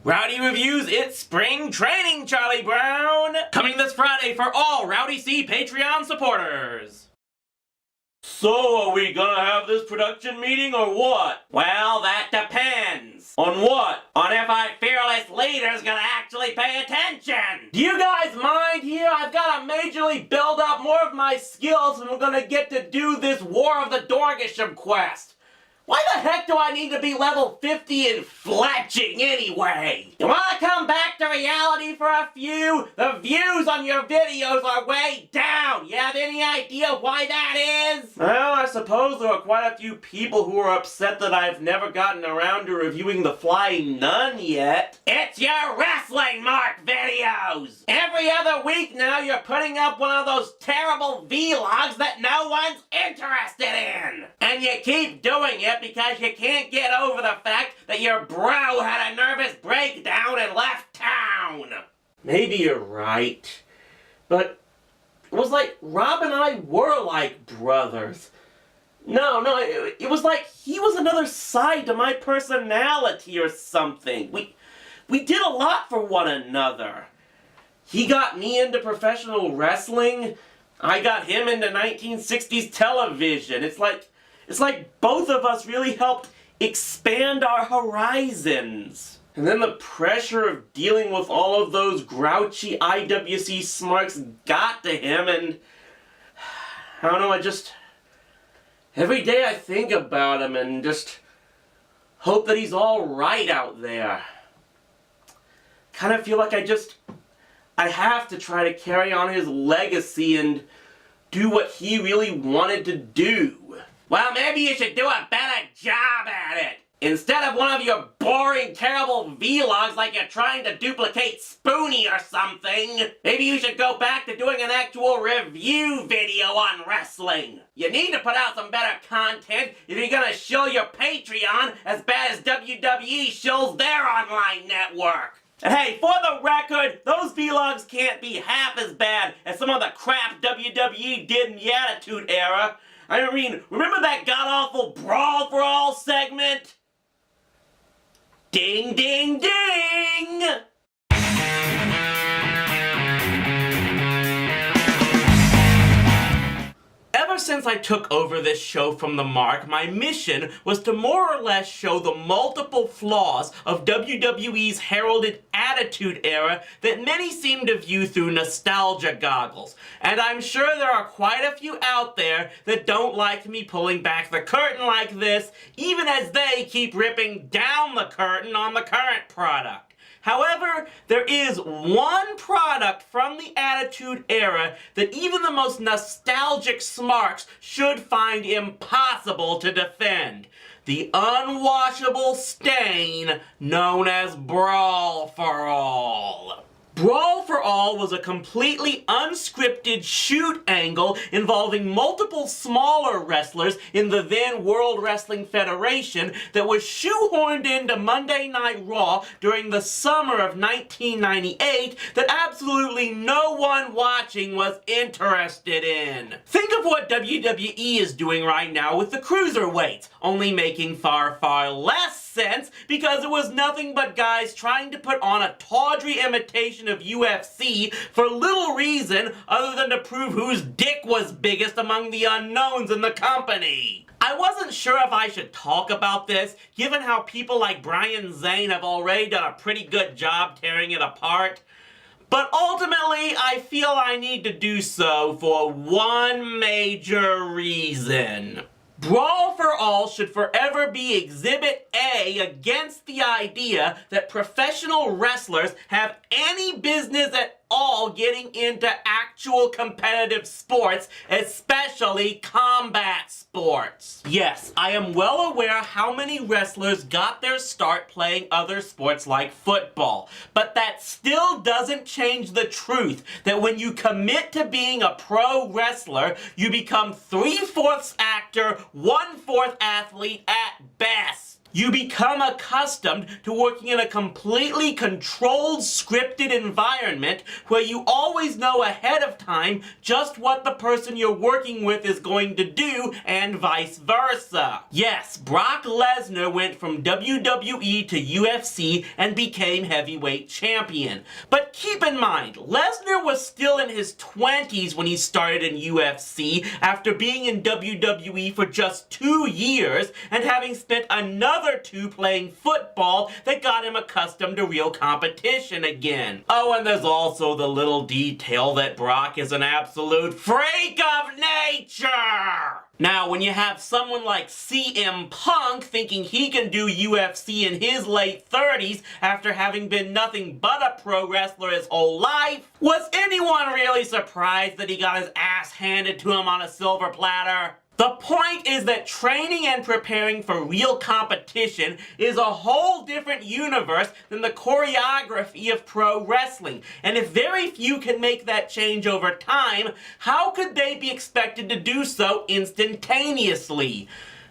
Rowdy Reviews, it's spring training, Charlie Brown! Coming this Friday for all Rowdy C Patreon supporters! So, are we gonna have this production meeting or what? Well, that depends. On what? On if our fearless leader's gonna actually pay attention! Do you guys mind here? I've gotta majorly build up more of my skills and we're gonna get to do this War of the Dorgisham quest. Why the heck do I need to be level 50 in fletching anyway? You wanna come back to reality for a few? The views on your videos are way down. You have any idea why that is? Well, I suppose there are quite a few people who are upset that I've never gotten around to reviewing The Flying Nun yet. It's your wrestling mark videos! Every other week now you're putting up one of those terrible vlogs that no one's interested in! And you keep doing it because you can't get over the fact that your bro had a nervous breakdown and left town. Maybe you're right. But it was like Rob and I were like brothers. No, it was like he was another side to my personality or something. We did a lot for one another. He got me into professional wrestling. I got him into 1960s television. It's like both of us really helped expand our horizons. And then the pressure of dealing with all of those grouchy IWC smarks got to him, and I don't know, every day I think about him and just hope that he's all right out there. Kind of feel like I have to try to carry on his legacy and do what he really wanted to do. Well, maybe you should do a better job at it. Instead of one of your boring, terrible vlogs like you're trying to duplicate Spoonie or something, maybe you should go back to doing an actual review video on wrestling. You need to put out some better content if you're gonna shill your Patreon as bad as WWE shills their online network. And hey, for the record, those vlogs can't be half as bad as some of the crap WWE did in the Attitude Era. I mean, remember that god-awful Brawl for All segment? Ding, ding, ding! Ever since I took over this show from the Mark, my mission was to more or less show the multiple flaws of WWE's heralded Attitude Era that many seem to view through nostalgia goggles. And I'm sure there are quite a few out there that don't like me pulling back the curtain like this, even as they keep ripping down the curtain on the current product. However, there is one product from the Attitude Era that even the most nostalgic smarks should find impossible to defend. The unwashable stain known as Brawl for All. Brawl for All was a completely unscripted shoot angle involving multiple smaller wrestlers in the then World Wrestling Federation that was shoehorned into Monday Night Raw during the summer of 1998 that absolutely no one watching was interested in. Think of what WWE is doing right now with the cruiserweights, only making far, far less sense because it was nothing but guys trying to put on a tawdry imitation of UFC for little reason other than to prove whose dick was biggest among the unknowns in the company. I wasn't sure if I should talk about this, given how people like Brian Zane have already done a pretty good job tearing it apart. But ultimately, I feel I need to do so for one major reason. Brawl for All should forever be Exhibit A against the idea that professional wrestlers have any business at all getting into actual competitive sports, especially combat sports. Yes, I am well aware how many wrestlers got their start playing other sports like football, but that still doesn't change the truth that when you commit to being a pro wrestler, you become 3/4 actor, 1/4 athlete at best. You become accustomed to working in a completely controlled, scripted environment where you always know ahead of time just what the person you're working with is going to do and vice versa. Yes, Brock Lesnar went from WWE to UFC and became heavyweight champion. But keep in mind, Lesnar was still in his 20s when he started in UFC after being in WWE for just 2 years and having spent another 2 playing football that got him accustomed to real competition again. Oh, and there's also the little detail that Brock is an absolute freak of nature! Now, when you have someone like CM Punk thinking he can do UFC in his late 30s after having been nothing but a pro wrestler his whole life, was anyone really surprised that he got his ass handed to him on a silver platter? The point is that training and preparing for real competition is a whole different universe than the choreography of pro wrestling, and if very few can make that change over time, how could they be expected to do so instantaneously?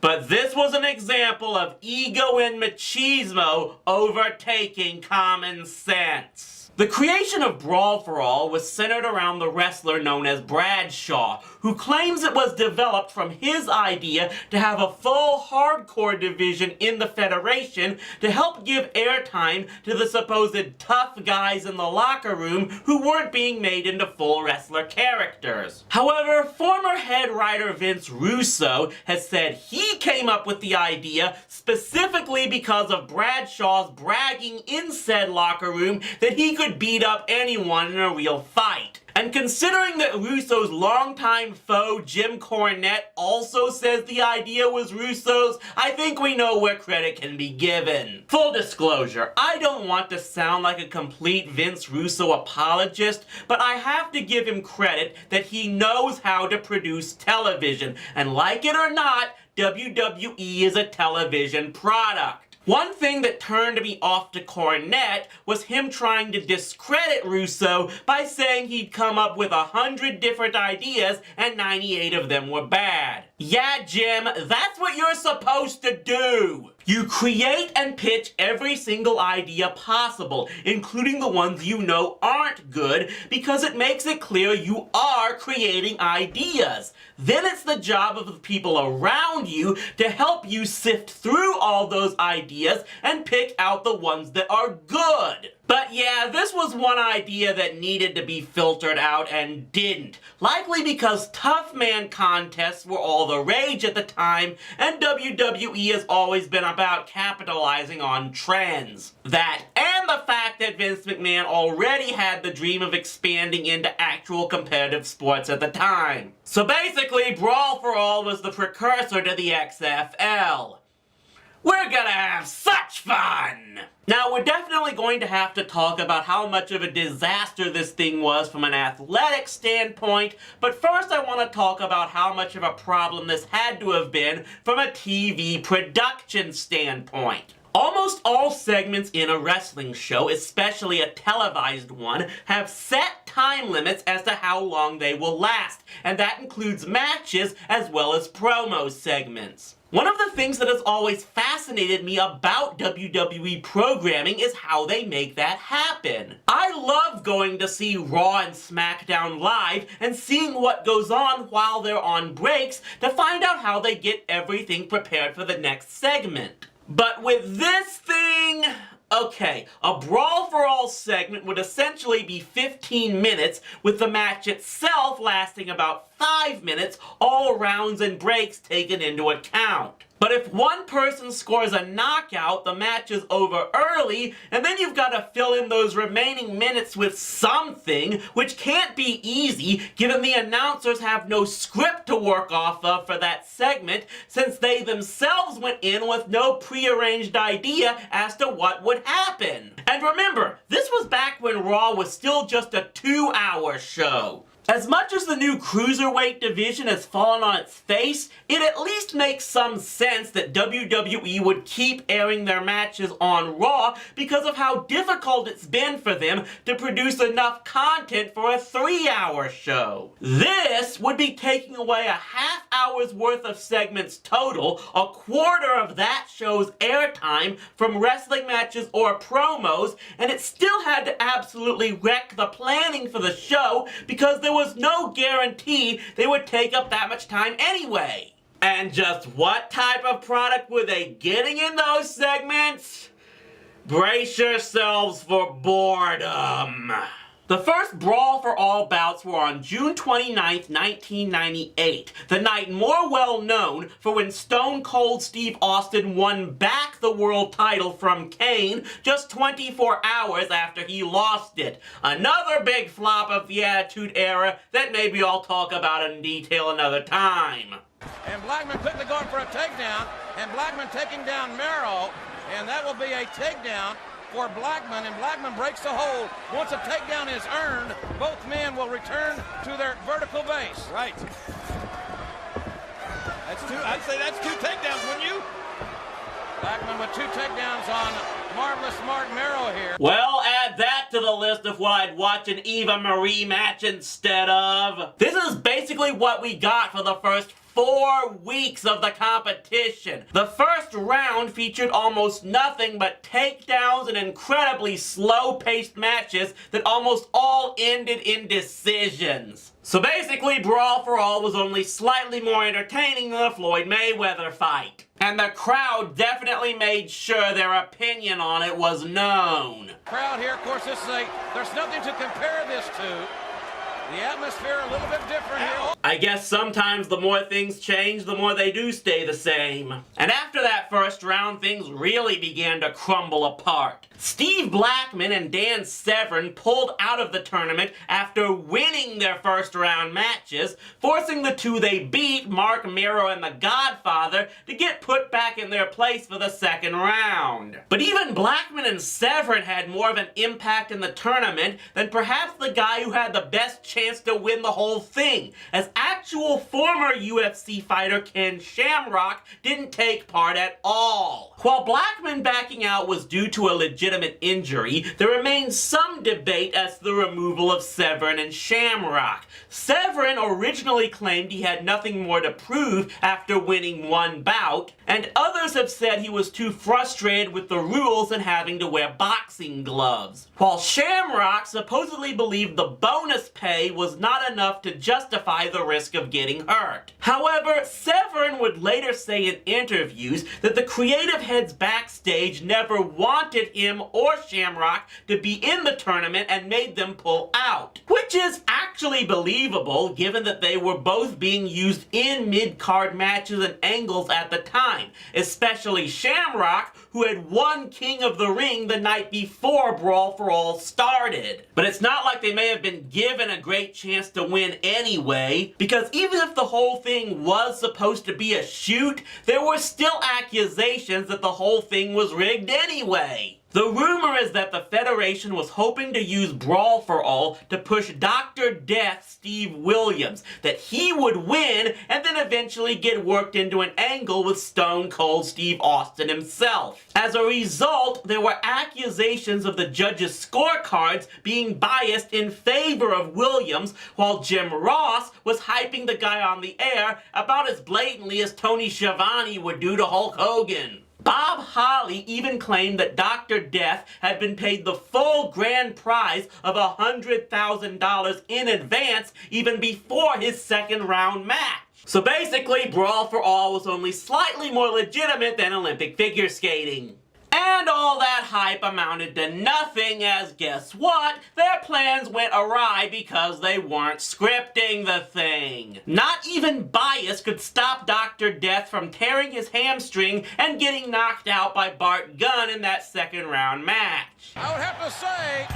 But this was an example of ego and machismo overtaking common sense. The creation of Brawl for All was centered around the wrestler known as Bradshaw, who claims it was developed from his idea to have a full hardcore division in the Federation to help give airtime to the supposed tough guys in the locker room who weren't being made into full wrestler characters. However, former head writer Vince Russo has said he came up with the idea specifically because of Bradshaw's bragging in said locker room that he could beat up anyone in a real fight. And considering that Russo's longtime foe Jim Cornette also says the idea was Russo's, I think we know where credit can be given. Full disclosure, I don't want to sound like a complete Vince Russo apologist, but I have to give him credit that he knows how to produce television, and like it or not, WWE is a television product. One thing that turned me off to Cornette was him trying to discredit Russo by saying he'd come up with 100 different ideas and 98 of them were bad. Yeah, Jim, that's what you're supposed to do! You create and pitch every single idea possible, including the ones you know aren't good, because it makes it clear you are creating ideas. Then it's the job of the people around you to help you sift through all those ideas and pick out the ones that are good. But yeah, this was one idea that needed to be filtered out and didn't. Likely because tough man contests were all the rage at the time, and WWE has always been about capitalizing on trends. That, and the fact that Vince McMahon already had the dream of expanding into actual competitive sports at the time. So basically, Brawl for All was the precursor to the XFL. We're gonna have such fun! Now, we're definitely going to have to talk about how much of a disaster this thing was from an athletic standpoint, but first I want to talk about how much of a problem this had to have been from a TV production standpoint. Almost all segments in a wrestling show, especially a televised one, have set time limits as to how long they will last, and that includes matches as well as promo segments. One of the things that has always fascinated me about WWE programming is how they make that happen. I love going to see Raw and SmackDown live and seeing what goes on while they're on breaks to find out how they get everything prepared for the next segment. But with this thing... Okay, a Brawl for All segment would essentially be 15 minutes, with the match itself lasting about 5 minutes, all rounds and breaks taken into account. But if one person scores a knockout, the match is over early, and then you've got to fill in those remaining minutes with something, which can't be easy given the announcers have no script to work off of for that segment, since they themselves went in with no prearranged idea as to what would happen. And remember, this was back when Raw was still just a 2-hour show. As much as the new cruiserweight division has fallen on its face, it at least makes some sense that WWE would keep airing their matches on Raw because of how difficult it's been for them to produce enough content for a 3-hour show. This would be taking away a half hour's worth of segments total, a quarter of that show's airtime from wrestling matches or promos, and it still had to absolutely wreck the planning for the show because there was no guarantee they would take up that much time anyway. And just what type of product were they getting in those segments? Brace yourselves for boredom. The first Brawl for All bouts were on June 29th, 1998, the night more well known for when Stone Cold Steve Austin won back the world title from Kane just 24 hours after he lost it. Another big flop of the Attitude Era that maybe I'll talk about in detail another time. And Blackman quickly going for a takedown, and Blackman taking down Mero, and that will be a takedown for Blackman, and Blackman breaks the hold. Once a takedown is earned, both men will return to their vertical base. Right. That's two. I'd say that's 2 takedowns, wouldn't you? Blackman with 2 takedowns on Marvelous Mark Mero here. Well, add that to the list of what I'd watch an Eva Marie match instead of. This is basically what we got for the first 4 weeks of the competition. The first round featured almost nothing but takedowns and incredibly slow-paced matches that almost all ended in decisions. So basically, Brawl for All was only slightly more entertaining than the Floyd Mayweather fight. And the crowd definitely made sure their opinion on it was known. Crowd here, of course, there's nothing to compare this to. The atmosphere a little bit different here. I guess sometimes the more things change, the more they do stay the same. And after that first round, things really began to crumble apart. Steve Blackman and Dan Severn pulled out of the tournament after winning their first round matches, forcing the two they beat, Mark Mero and the Godfather, to get put back in their place for the second round. But even Blackman and Severn had more of an impact in the tournament than perhaps the guy who had the best chance to win the whole thing, as actual former UFC fighter Ken Shamrock didn't take part at all. While Blackman backing out was due to a legitimate injury, there remains some debate as to the removal of Severn and Shamrock. Severn originally claimed he had nothing more to prove after winning 1 bout, and others have said he was too frustrated with the rules and having to wear boxing gloves. While Shamrock supposedly believed the bonus pay was not enough to justify the risk of getting hurt. However, Severn would later say in interviews that the creative heads backstage never wanted him or Shamrock to be in the tournament and made them pull out. Which is actually believable given that they were both being used in mid-card matches and angles at the time, especially Shamrock, who had won King of the Ring the night before Brawl for All started. But it's not like they may have been given a great chance to win anyway, because even if the whole thing was supposed to be a shoot, there were still accusations that the whole thing was rigged anyway. The rumor is that the Federation was hoping to use Brawl for All to push Dr. Death Steve Williams, that he would win and then eventually get worked into an angle with Stone Cold Steve Austin himself. As a result, there were accusations of the judges' scorecards being biased in favor of Williams, while Jim Ross was hyping the guy on the air about as blatantly as Tony Schiavone would do to Hulk Hogan. Bob Holly even claimed that Dr. Death had been paid the full grand prize of $100,000 in advance even before his second round match. So basically, Brawl for All was only slightly more legitimate than Olympic figure skating. And all that hype amounted to nothing, as guess what? Their plans went awry because they weren't scripting the thing. Not even bias could stop Dr. Death from tearing his hamstring and getting knocked out by Bart Gunn in that second round match. I would have to say,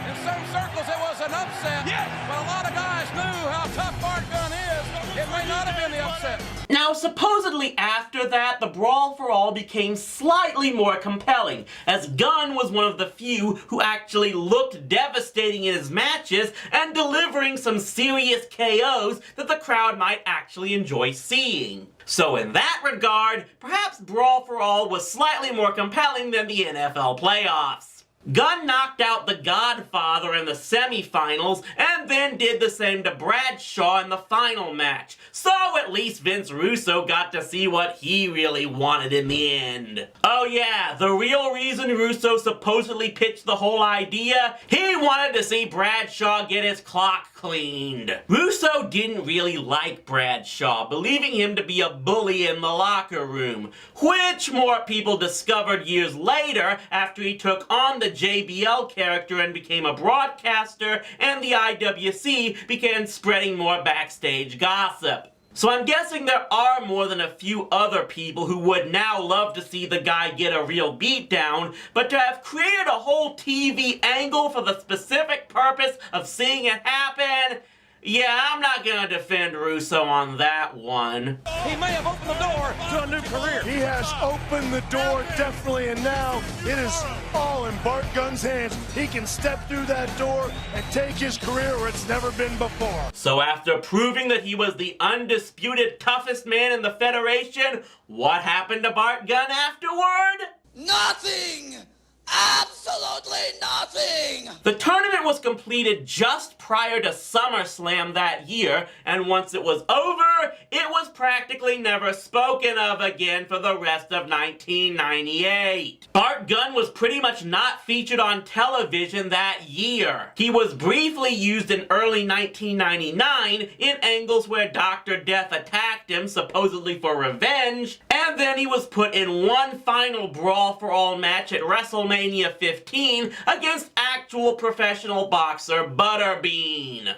in some circles it was an upset. Yes. But a lot of guys knew how tough Bart Gunn is. It may not have been the upset. Now, supposedly after that, the Brawl for All became slightly more compelling, as Gunn was one of the few who actually looked devastating in his matches and delivering some serious KOs that the crowd might actually enjoy seeing. So in that regard, perhaps Brawl for All was slightly more compelling than the NFL playoffs. Gunn knocked out the Godfather in the semifinals and then did the same to Bradshaw in the final match. So at least Vince Russo got to see what he really wanted in the end. Oh yeah, the real reason Russo supposedly pitched the whole idea? He wanted to see Bradshaw get his clock cleaned. Russo didn't really like Bradshaw, believing him to be a bully in the locker room, which more people discovered years later after he took on the JBL character and became a broadcaster, and the IWC began spreading more backstage gossip. So I'm guessing there are more than a few other people who would now love to see the guy get a real beatdown, but to have created a whole TV angle for the specific purpose of seeing it happen, yeah, I'm not gonna defend Russo on that one. He may have opened the door to a new career. He has opened the door, definitely, and now it is all in Bart Gunn's hands. He can step through that door and take his career where it's never been before. So after proving that he was the undisputed toughest man in the Federation, what happened to Bart Gunn afterward? Nothing! Absolutely nothing! The tournament was completed just prior to SummerSlam that year, and once it was over, it was practically never spoken of again for the rest of 1998. Bart Gunn was pretty much not featured on television that year. He was briefly used in early 1999 in angles where Dr. Death attacked him, supposedly for revenge, and then he was put in one final Brawl for All match at WrestleMania 15 against actual professional boxer Butterbean.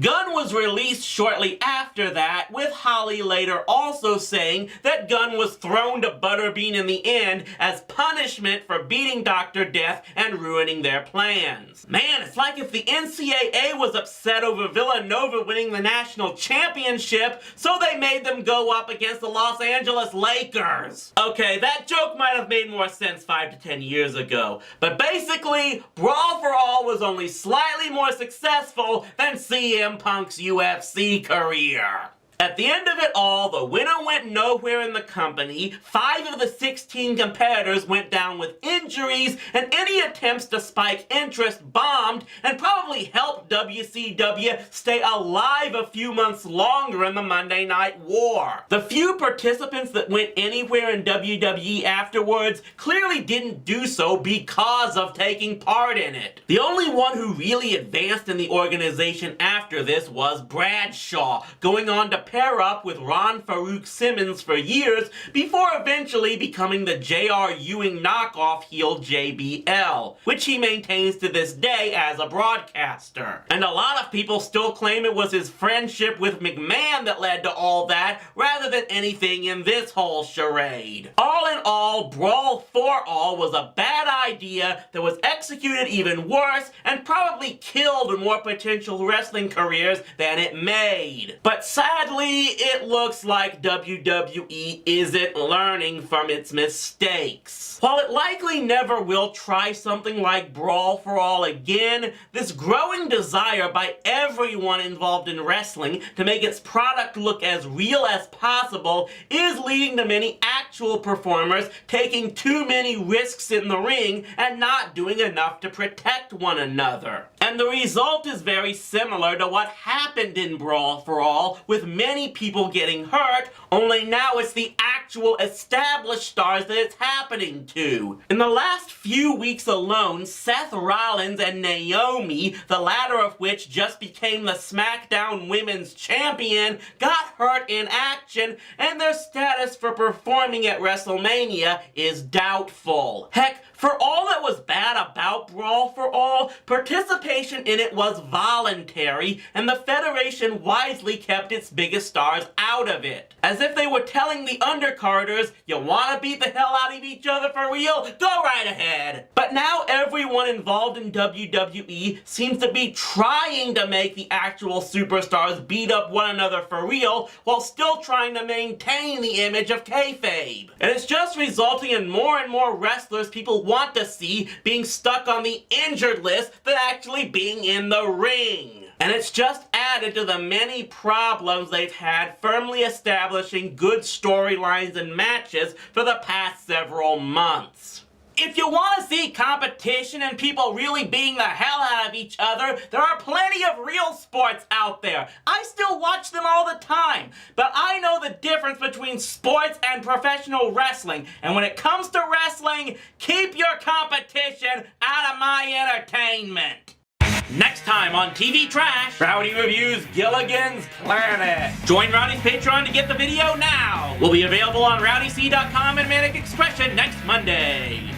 Gunn was released shortly after that, with Holly later also saying that Gunn was thrown to Butterbean in the end as punishment for beating Dr. Death and ruining their plans. Man, it's like if the NCAA was upset over Villanova winning the national championship, so they made them go up against the Los Angeles Lakers. Okay, that joke might have made more sense 5 to 10 years ago, but basically, Brawl for All was only slightly more successful than CM Punk's UFC career. At the end of it all, the winner went nowhere in the company, 5 of the 16 competitors went down with injuries, and any attempts to spike interest bombed and probably helped WCW stay alive a few months longer in the Monday Night War. The few participants that went anywhere in WWE afterwards clearly didn't do so because of taking part in it. The only one who really advanced in the organization after this was Bradshaw, going on to pair up with Ron Farouk Simmons for years before eventually becoming the J.R. Ewing knockoff heel JBL, which he maintains to this day as a broadcaster. And a lot of people still claim it was his friendship with McMahon that led to all that, rather than anything in this whole charade. All in all, Brawl for All was a bad idea that was executed even worse and probably killed more potential wrestling careers than it made. But sadly, it looks like WWE isn't learning from its mistakes. While it likely never will try something like Brawl for All again, this growing desire by everyone involved in wrestling to make its product look as real as possible is leading to many actual performers taking too many risks in the ring and not doing enough to protect one another. And the result is very similar to what happened in Brawl for All, with many people getting hurt, only now it's the actual established stars that it's happening to. In the last few weeks alone, Seth Rollins and Naomi, the latter of which just became the SmackDown Women's Champion, got hurt in action, and their status for performing at WrestleMania media is doubtful. Heck, for all that was bad about Brawl for All, participation in it was voluntary, and the Federation wisely kept its biggest stars out of it. As if they were telling the undercarders, you wanna beat the hell out of each other for real? Go right ahead! But now everyone involved in WWE seems to be trying to make the actual superstars beat up one another for real, while still trying to maintain the image of kayfabe. And it's just resulting in more and more wrestlers people want to see being stuck on the injured list than actually being in the ring. And it's just added to the many problems they've had firmly establishing good storylines and matches for the past several months. If you want to see competition and people really beating the hell out of each other, there are plenty of real sports out there. I still watch them all the time, but I know the difference between sports and professional wrestling, and when it comes to wrestling, keep your competition out of my entertainment. Next time on TV Trash, Rowdy reviews Gilligan's Planet. Join Rowdy's Patreon to get the video now. Will be available on rowdyc.com and Manic Expression next Monday.